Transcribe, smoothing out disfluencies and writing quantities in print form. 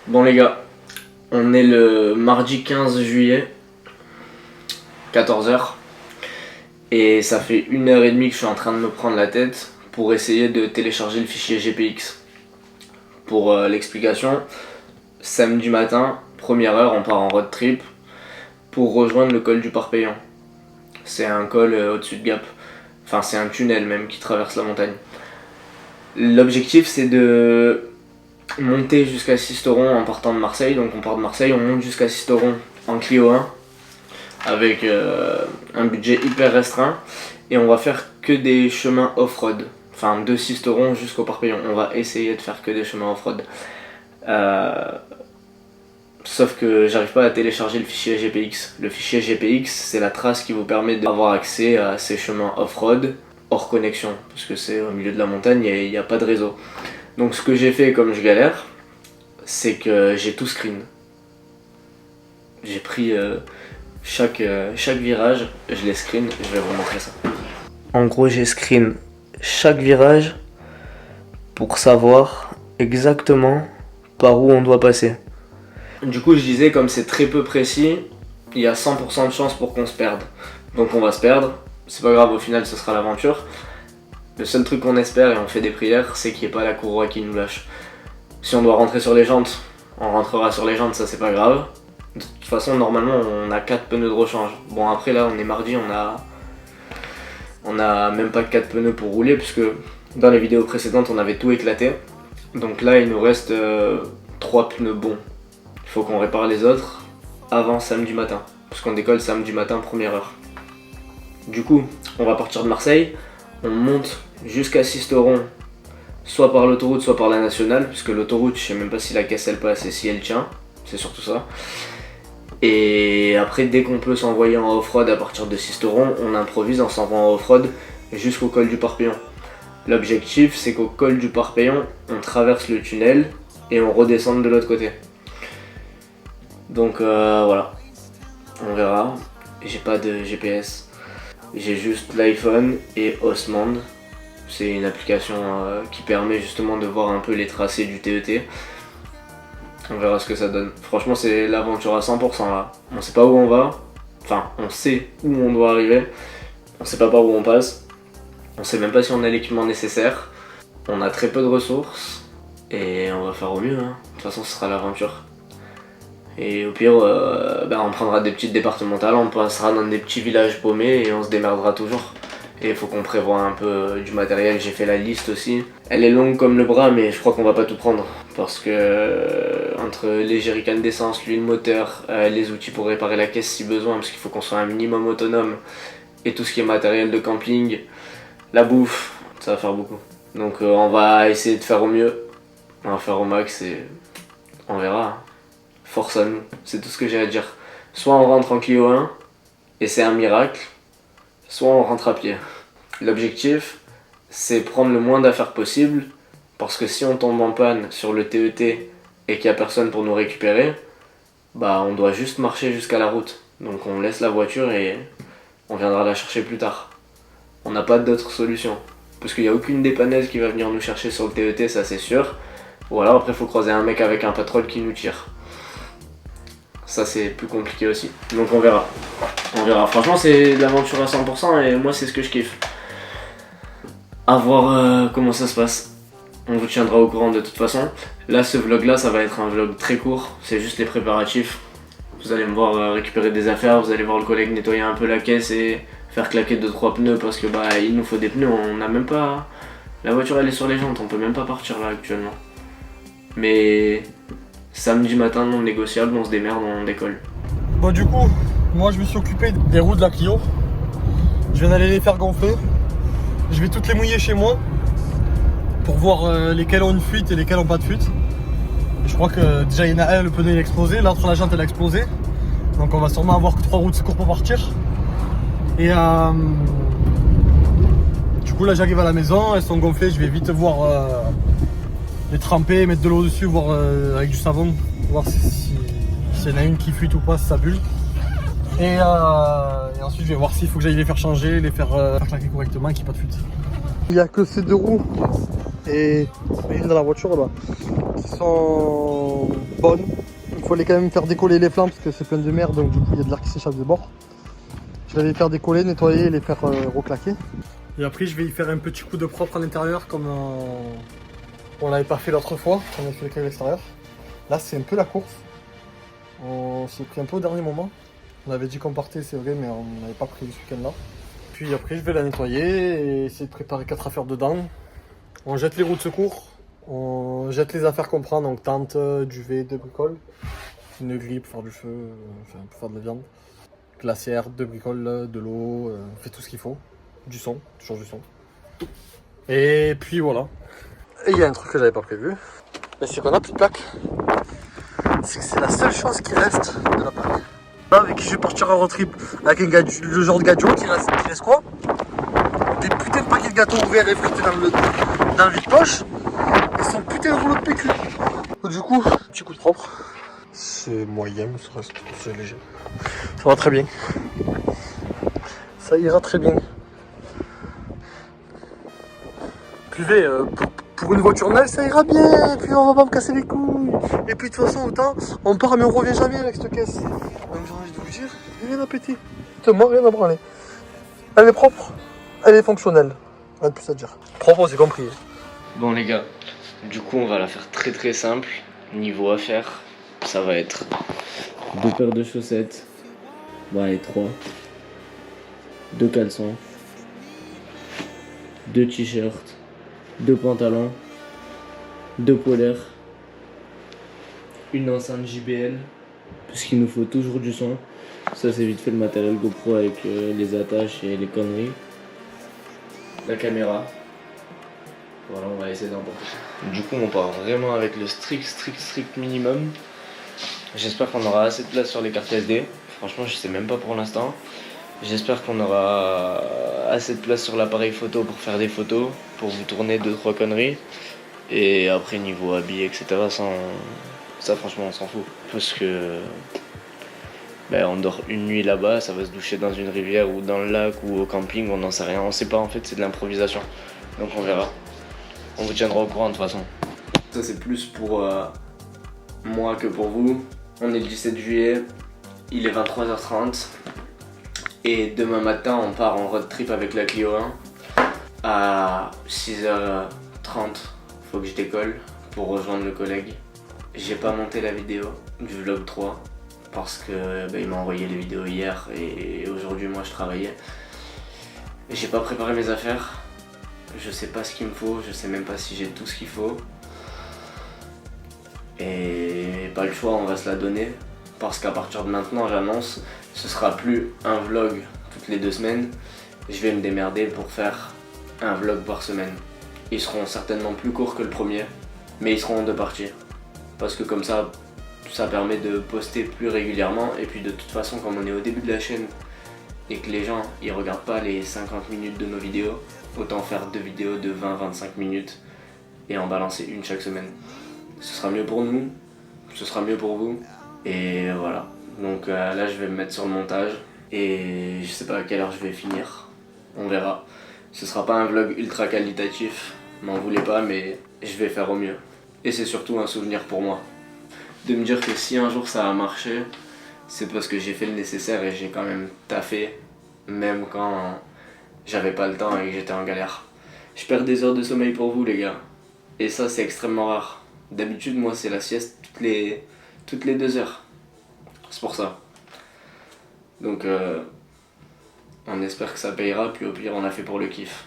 Bon les gars, on est le mardi 15 juillet, 14 h. Et ça fait 1h30 que je suis en train de me prendre la tête pour essayer de télécharger le fichier GPX. Pour l'explication, samedi matin, première heure, on part en road trip pour rejoindre le col du Parpaillon. C'est un col au-dessus de Gap. Enfin, c'est un tunnel même qui traverse la montagne. L'objectif, c'est de monter jusqu'à Sisteron en partant de Marseille. Donc on part de Marseille, on monte jusqu'à Sisteron en Clio 1 avec un budget hyper restreint. Et on va faire que des chemins off-road. Enfin, de Sisteron jusqu'au Parpaillon. On va essayer de faire que des chemins off-road. Sauf que j'arrive pas à télécharger le fichier GPX. Le fichier GPX, c'est la trace qui vous permet d'avoir accès à ces chemins off-road hors connexion. Parce que c'est au milieu de la montagne et il n'y a pas de réseau. Donc ce que j'ai fait comme je galère, c'est que j'ai tout screen. J'ai pris chaque virage, je les screen, je vais vous montrer ça. En gros, j'ai screen chaque virage pour savoir exactement par où on doit passer. Du coup, je disais, comme c'est très peu précis, il y a 100% de chance pour qu'on se perde. Donc on va se perdre, c'est pas grave, au final ce sera l'aventure. Le seul truc qu'on espère, et on fait des prières, c'est qu'il n'y ait pas la courroie qui nous lâche. Si on doit rentrer sur les jantes, on rentrera sur les jantes, ça c'est pas grave. De toute façon, normalement, on a 4 pneus de rechange. Bon, après là, on est mardi, on a même pas 4 pneus pour rouler, puisque dans les vidéos précédentes, on avait tout éclaté. Donc là, il nous reste 3 pneus bons. Il faut qu'on répare les autres avant samedi matin, parce qu'on décolle samedi matin, première heure. Du coup, on va partir de Marseille, on monte jusqu'à Sisteron, soit par l'autoroute, soit par la nationale, puisque l'autoroute, je sais même pas si la caisse elle passe et si elle tient, c'est surtout ça. Et après, dès qu'on peut s'envoyer en off-road à partir de Sisteron, on improvise en s'envoyant en off-road jusqu'au col du Parpaillon. L'objectif, c'est qu'au col du Parpaillon, on traverse le tunnel et on redescende de l'autre côté. Donc voilà, on verra. J'ai pas de GPS, j'ai juste l'iPhone et Osmand. C'est une application qui permet justement de voir un peu les tracés du TET. On verra ce que ça donne. Franchement, c'est l'aventure à 100% là. On sait pas où on va, enfin on sait où on doit arriver, on sait pas par où on passe, on sait même pas si on a l'équipement nécessaire. On a très peu de ressources et on va faire au mieux, hein. De toute façon, ce sera l'aventure. Et au pire, on prendra des petites départementales, on passera dans des petits villages paumés et on se démerdera toujours. Et il faut qu'on prévoie un peu du matériel, j'ai fait la liste aussi. Elle est longue comme le bras, mais je crois qu'on va pas tout prendre. Parce que entre les jerrycans d'essence, l'huile moteur, les outils pour réparer la caisse si besoin, parce qu'il faut qu'on soit un minimum autonome, et tout ce qui est matériel de camping, la bouffe, ça va faire beaucoup. Donc on va essayer de faire au mieux, on va faire au max et on verra. Force à nous, c'est tout ce que j'ai à dire. Soit on rentre en Clio 1, et c'est un miracle, soit on rentre à pied. L'objectif, c'est prendre le moins d'affaires possible, parce que si on tombe en panne sur le TET et qu'il n'y a personne pour nous récupérer, on doit juste marcher jusqu'à la route. Donc on laisse la voiture et on viendra la chercher plus tard. On n'a pas d'autre solution, parce qu'il n'y a aucune dépanneuse qui va venir nous chercher sur le TET, ça c'est sûr. Ou alors après il faut croiser un mec avec un patrol qui nous tire. Ça c'est plus compliqué aussi, donc on verra. On verra, franchement c'est de l'aventure à 100% et moi c'est ce que je kiffe. À voir comment ça se passe. On vous tiendra au courant de toute façon. Là ce vlog là ça va être un vlog très court, c'est juste les préparatifs. Vous allez me voir récupérer des affaires, vous allez voir le collègue nettoyer un peu la caisse et faire claquer 2-3 pneus parce que il nous faut des pneus, on n'a même pas... La voiture elle est sur les jantes, on peut même pas partir là actuellement. Mais... samedi matin non négociable, on se démerde, on décolle. Bon du coup, moi je me suis occupé des roues de la Clio. Je viens d'aller les faire gonfler. Je vais toutes les mouiller chez moi pour voir lesquelles ont une fuite et lesquelles n'ont pas de fuite. Et je crois que déjà il y en a un, le pneu il a explosé, l'autre la jante elle a explosé. Donc on va sûrement avoir que 3 roues de secours pour partir. Et du coup là j'arrive à la maison, elles sont gonflées, je vais vite voir les tremper, mettre de l'eau dessus, voir avec du savon, voir s'il y en a une qui fuite ou pas, si ça bulle. Et ensuite je vais voir s'il faut que j'aille les faire changer, les faire claquer correctement et qu'il n'y ait pas de fuite. Il n'y a que ces 2 roues et une dans la voiture là. qui sont bonnes. Il faut quand même faire décoller les flammes parce que c'est plein de merde, donc du coup il y a de l'air qui s'échappe des bords. Je vais les faire décoller, nettoyer et les faire reclaquer. Et après je vais y faire un petit coup de propre à l'intérieur comme on l'avait pas fait l'autre fois, on avait fait le à l'extérieur. Là c'est un peu la course. On s'est pris un peu au dernier moment. On avait dit qu'on partait, c'est vrai, mais on n'avait pas pris ce week-end là. Puis après je vais la nettoyer et essayer de préparer 4 affaires dedans. On jette les roues de secours, on jette les affaires qu'on prend, donc tente, duvet, de bricole, une grille pour faire du feu, enfin pour faire de la viande, glacière, de bricole, de l'eau, on fait tout ce qu'il faut, du son, toujours du son. Et puis voilà. Et il y a un truc que j'avais pas prévu, c'est qu'on a plus de plaque. C'est que c'est la seule chose qui reste de la plaque. Là, avec qui je vais partir en road trip avec un le genre de gadget qui reste quoi? Des putains de paquets de gâteaux ouverts et fruités dans le vide-poche et son putain de rouleau de PQ. Du coup, petit coup de propre. C'est moyen, mais ça reste c'est léger. Ça va très bien. Ça ira très bien. Buvez, pour une voiture neuve, ça ira bien. Et puis on va pas me casser les couilles. Et puis de toute façon, autant on part, mais on revient jamais avec cette caisse. Donc j'ai envie de vous dire, rien à péter. Moi, rien à branler. Elle est propre, elle est fonctionnelle. Rien de plus à dire. Propre, c'est compris. Bon les gars, du coup on va la faire très très simple. Niveau affaires, ça va être 2 paires de chaussettes, bon allez 3, 2 caleçons, 2 t-shirts, 2 pantalons, 2 polaires, une enceinte JBL, parce qu'il nous faut toujours du son. Ça c'est vite fait le matériel GoPro avec les attaches et les conneries. La caméra. Voilà, on va essayer d'emporter ça. Du coup, on part vraiment avec le strict minimum. J'espère qu'on aura assez de place sur les cartes SD. Franchement, je sais même pas pour l'instant. J'espère qu'on aura assez de place sur l'appareil photo pour faire des photos, pour vous tourner 2-3 conneries. Et après, niveau habits, etc., ça franchement, on s'en fout. Parce que on dort une nuit là-bas, ça va se doucher dans une rivière ou dans le lac ou au camping, on n'en sait rien. On sait pas, en fait, c'est de l'improvisation. Donc on verra. On vous tiendra au courant de toute façon. Ça c'est plus pour moi que pour vous. On est le 17 juillet, il est 23h30 et demain matin on part en road trip avec la Clio 1 à 6h30. Faut que je décolle pour rejoindre le collègue. J'ai pas monté la vidéo du vlog 3 parce que il m'a envoyé les vidéos hier et aujourd'hui moi je travaillais. J'ai pas préparé mes affaires. Je sais pas ce qu'il me faut, je sais même pas si j'ai tout ce qu'il faut. Et pas le choix, on va se la donner. Parce qu'à partir de maintenant, j'annonce, ce sera plus un vlog toutes les 2 semaines. Je vais me démerder pour faire un vlog par semaine. Ils seront certainement plus courts que le premier, mais ils seront en 2 parties. Parce que comme ça permet de poster plus régulièrement. Et puis de toute façon, comme on est au début de la chaîne et que les gens ils regardent pas les 50 minutes de nos vidéos, autant faire 2 vidéos de 20-25 minutes et en balancer une chaque semaine. Ce sera mieux pour nous, ce sera mieux pour vous. Et voilà. Donc là je vais me mettre sur le montage et je sais pas à quelle heure je vais finir. On verra. Ce sera pas un vlog ultra qualitatif, m'en voulez pas, mais je vais faire au mieux. Et c'est surtout un souvenir pour moi. De me dire que si un jour ça a marché, c'est parce que j'ai fait le nécessaire et j'ai quand même taffé, même quand j'avais pas le temps et que j'étais en galère. Je perds des heures de sommeil pour vous les gars. Et ça c'est extrêmement rare. D'habitude moi c'est la sieste toutes les 2 heures. C'est pour ça. Donc on espère que ça payera, puis au pire on a fait pour le kiff.